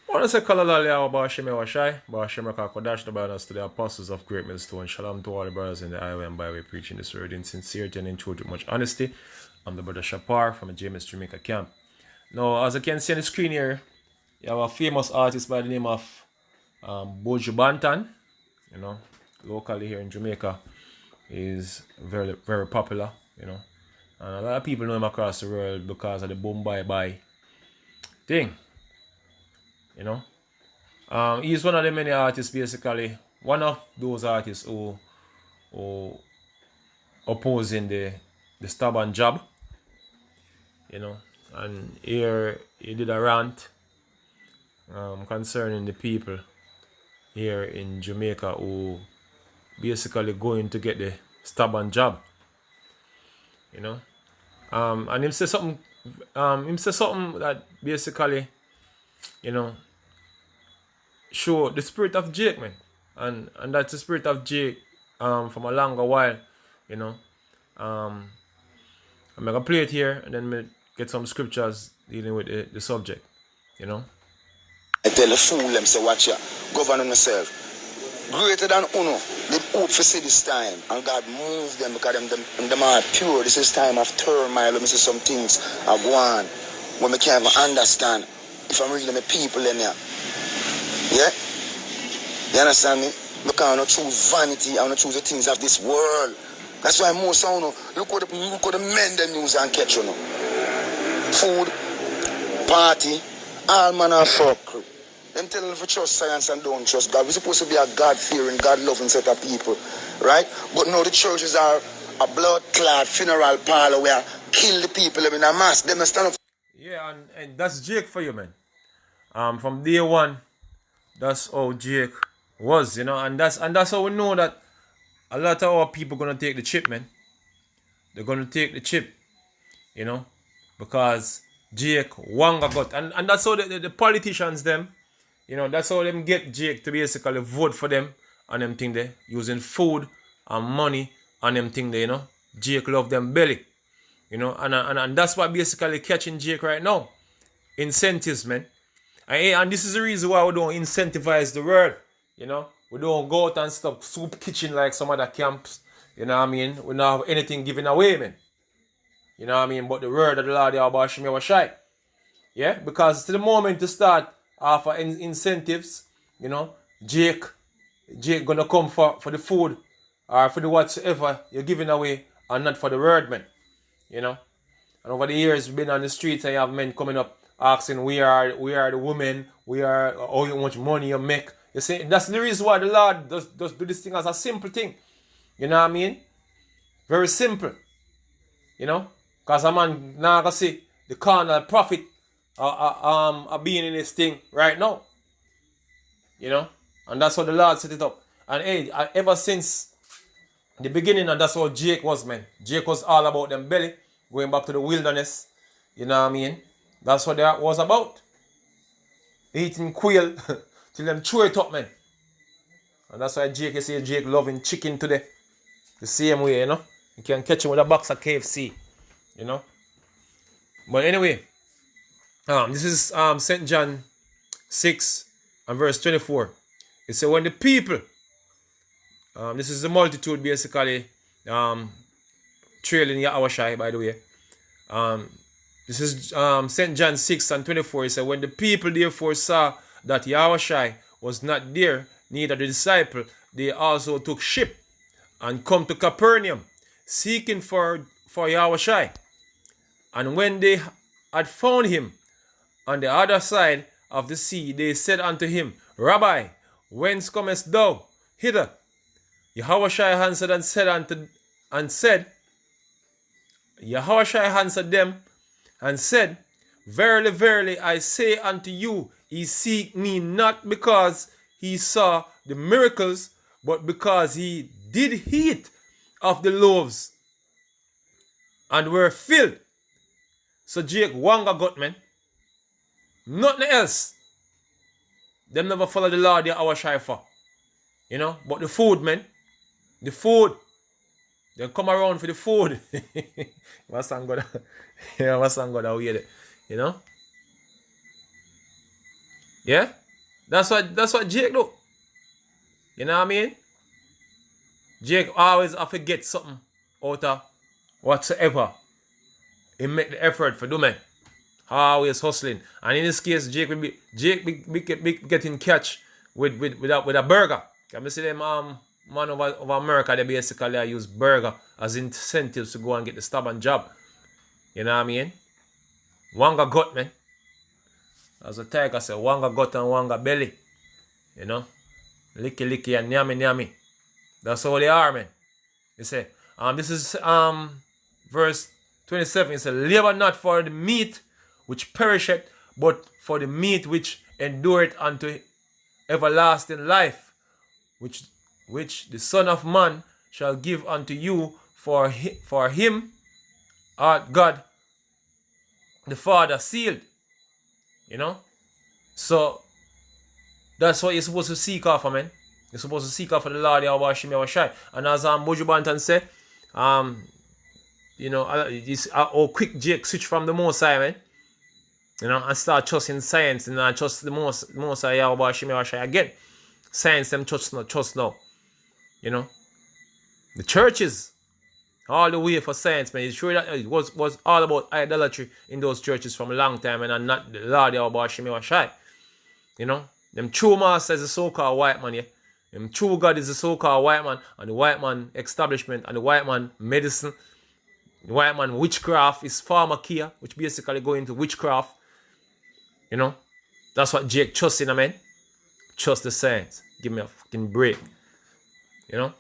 Wanna say Kalalalia Bashim Washai, Bashim Kodash the brothers to the apostles of Great Millstone. Shalom to all the brothers in the highway and byway preaching this word in sincerity and in truth with much honesty. I'm the brother Shapar from the James Jamaica camp. Now, as you can see on the screen here, you have a famous artist by the name of Buju Banton. You know, locally here in Jamaica, is very, very popular. You know, and a lot of people know him across the world because of the Boom Bye Bye thing. You know, he's one of the many artists, basically. One of those artists who opposing the stubborn job. You know, and here he did a rant concerning the people here in Jamaica who basically going to get the stubborn job. You know, and him say something. Him say something that basically, you know, show the spirit of Jake, man, and that's the spirit of Jake from a longer while. You know, I'm gonna play it here and then me get some scriptures dealing with the subject. You know. I tell the fool them say watch ya, govern yourself. Greater than Uno, they hope for see this time. And God move them because them are pure. This is time of turmoil. Let me see some things I go on when we can't even understand. If I'm reading the people in there. Yeah? You understand me? Because I don't choose vanity, I don't choose the things of this world. That's why most of you look what the men them use and catch you know. Food, party, all manner of fuck. Them telling them to trust science and don't trust God. We're supposed to be a God-fearing, God-loving set of people, right? But now the churches are a blood-clad funeral parlor where kill the people in a mass. Them stand up. Yeah, and that's Jake for you, man. From day one, that's how Jake was, you know, and that's how we know that a lot of our people gonna take the chip, man. They're gonna take the chip, you know, because Jake Wanga got, and that's how the politicians them, you know, that's how them get Jake to basically vote for them and them thing there, using food and money and them thing there, you know. Jake love them belly, you know, and that's what basically catching Jake right now. Incentives, man. And this is the reason why we don't incentivize the world, you know. We don't go out and stop soup kitchen like some other camps, you know what I mean. We don't have anything given away, man. You know what I mean? But the word of the Lord about Shemi was shy. Yeah? Because to the moment to start offer incentives, you know, Jake gonna come for the food or for the whatsoever you're giving away and not for the word, man. You know? And over the years we've been on the streets and you have men coming up asking we are the women, we are how much money you make. You see, that's the reason why the Lord does do this thing as a simple thing. You know what I mean? Very simple. You know? Because a man now gonna see the carnal profit being in this thing right now. You know? And that's how the Lord set it up. And hey, ever since the beginning, and that's how Jake was, man. Jake was all about them belly, going back to the wilderness. You know what I mean? That's what that was about. Eating quail till them chew it up, man. And that's why Jake, you see Jake loving chicken today. The same way, you know? You can catch him with a box of KFC. You know? But anyway, this is St. John 6 and verse 24. It says, when the people, this is the multitude basically trailing Yahushai, by the way. This is St. John 6 and 24. It says, when the people therefore saw that Yahushai was not there, neither the disciple, they also took ship and come to Capernaum, seeking for Yahushai. And when they had found him on the other side of the sea, they said unto him, Rabbi, whence comest thou hither? Yahushai answered Yahushai answered them and said, verily, verily, I say unto you, he seek me not because he saw the miracles, but because he did eat of the loaves and were filled. So Jake Wanga got, man. Nothing else. Them never follow the Lord, our for. You know, but the food, man. The food. They come around for the food. My son got yeah, my son got away. You know? Yeah? That's what Jake do. You know what I mean? Jake always have to get something out of whatsoever. He make the effort for do, man. Always hustling. And in this case, Jake be getting catch with a burger. Can you see them man over America, they basically use burger as incentives to go and get the stubborn job. You know what I mean? One got gut, man. As a tiger say, one got gut and one got belly. You know? Licky licky and nyami nyami. That's how they are, man. You say, this is verse 27. It says, labor not for the meat which perisheth, but for the meat which endureth unto everlasting life, which the Son of Man shall give unto you, for him art God the Father sealed. You know? So that's what you're supposed to seek after, man. You're supposed to seek after the Lord Yahweh Hashem Yahweh Shai. And as Buju Banton said, you know, this quick Jake switch from the Most High, man. You know, and start trusting science and trust the Most High Yahweh Hashem Yahweh Shai again. Science them trust now. You know, the churches all the way for science, man. It's sure that it was all about idolatry in those churches from a long time, and not the Lord Yahweh Hashem Yahweh Shai. You know, them true master is the so-called white man, yeah. Them true God is the so-called white man, and the white man establishment, and the white man medicine, the white man witchcraft is pharmakia, which basically go into witchcraft. You know, that's what Jake trusts in, man. Trust the science. Give me a fucking break. You know?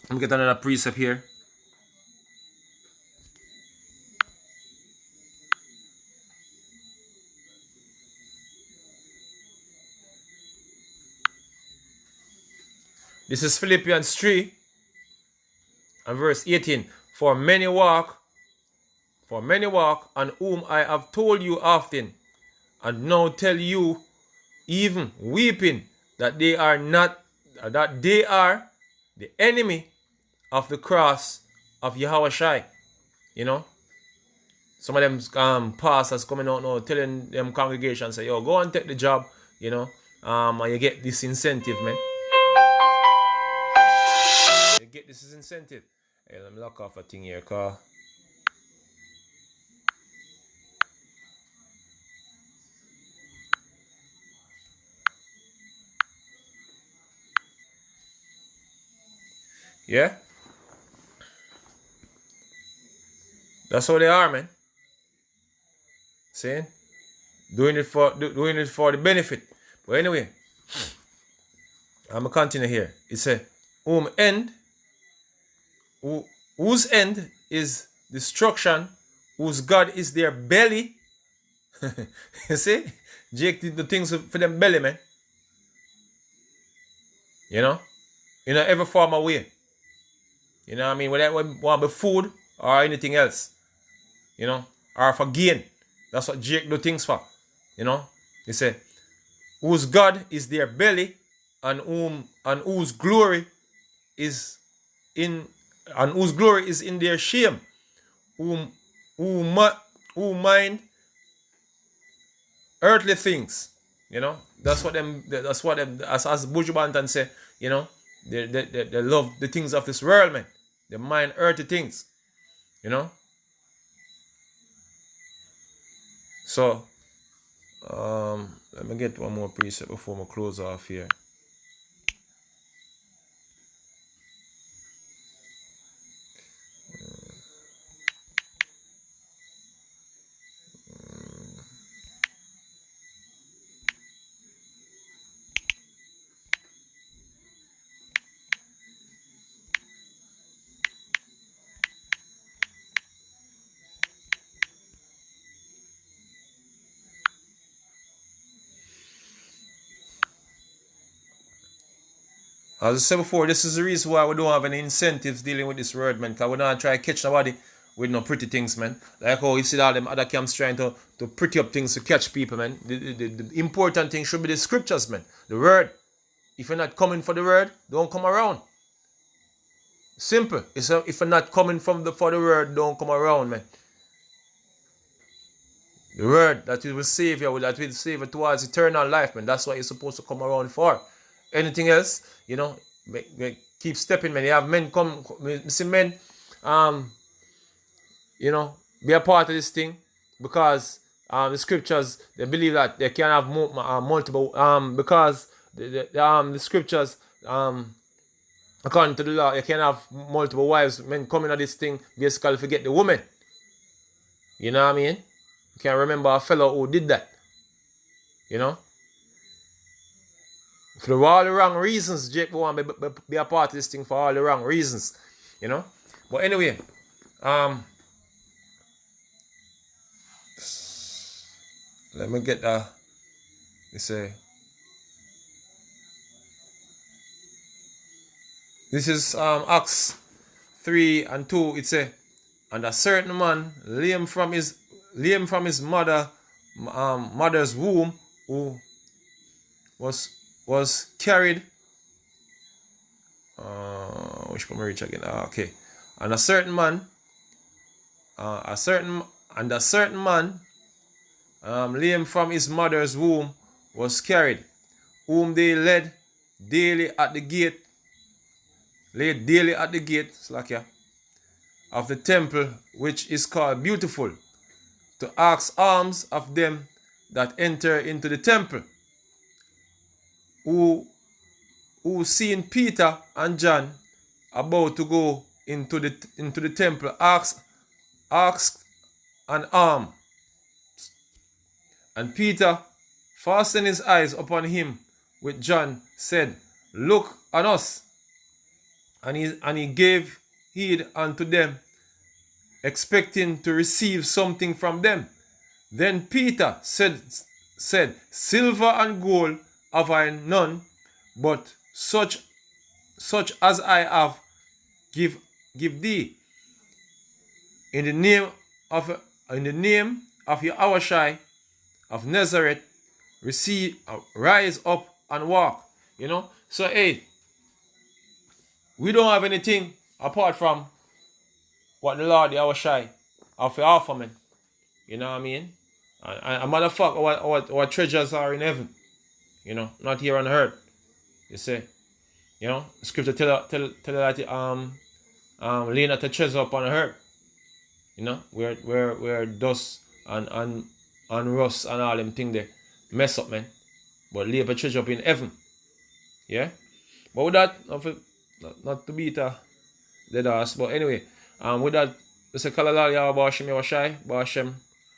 Let me get another precept here. This is Philippians 3 and verse 18. For many walk, on whom I have told you often, and now tell you, even weeping, that they are the enemy of the cross of Yahweh Shai. You know? Some of them pastors coming out now telling them congregations, say, yo, go and take the job, you know, and you get this incentive, man. You get this incentive. Hey, let me lock off a thing here, car. Yeah? That's how they are, man. See? Doing it for the benefit. But anyway, I'm gonna continue here. It says, whose end is destruction, whose God is their belly. You see? Jake did the things for them belly, man. You know? In every form of way. You know what I mean? Whether it want to be food or anything else. You know? Or for gain. That's what Jake do things for. You know? He said, whose God is their belly, and whose glory is in their shame. Who mind earthly things. You know? That's what them as Buju Banton say, you know, they love the things of this world, man. They mind earthly things. You know? So, let me get one more precept before I close off here. As I said before, this is the reason why we don't have any incentives dealing with this word, man. Because we don't try to catch nobody with no pretty things, man. Like how you see all them other camps trying to pretty up things to catch people, man. The important thing should be the scriptures, man. The word. If you're not coming for the word, don't come around. Simple. If you're not coming for the word, don't come around, man. The word that will save you, that will save you towards eternal life, man. That's what you're supposed to come around for. Anything else, you know, keep stepping, man. You have men come, see men, you know, be a part of this thing, because the scriptures, they believe that they can have multiple, because the scriptures, according to the law, you can have multiple wives. Men coming at this thing, basically forget the woman. You know what I mean? You can remember a fellow who did that. You know? For all the wrong reasons, Jake want to be a part of this thing for all the wrong reasons. You know? But anyway, let me get this is Acts 3 and 2. It say, and a certain man lame from his mother's womb, who was carried. Which one reach again? Okay. And a certain man, lame from his mother's womb, was carried, whom they laid daily at the gate of the temple, which is called Beautiful, to ask alms of them that enter into the temple. Who seeing Peter and John about to go into the temple, asked an alms. And Peter, fastened his eyes upon him with John, said, Look on us. And he gave heed unto them, expecting to receive something from them. Then Peter said, Silver and gold have I none, but such as I have give thee. In the name of Yahushua of Nazareth, rise up and walk. You know? So hey, we don't have anything apart from what the Lord Yahushua have to offer, man. You know what I mean? And motherfucker, our treasures are in heaven. You know, not here on earth. You see? You know, scripture tell that laying at the treasure upon earth. You know, where dust and rust and all them things they mess up, man. But lay up a treasure up in heaven. Yeah? But with that, not to beat a dead ass, but anyway, with that, we say Kalalal Yahweh Ba'ashem Yahushai, Ba'ashem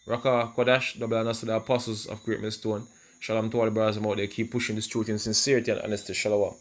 Raka Kodash, double honors to the apostles of Great Millstone. Shalom to all the brothers out there. Keep pushing this truth in sincerity and honesty. Shalom.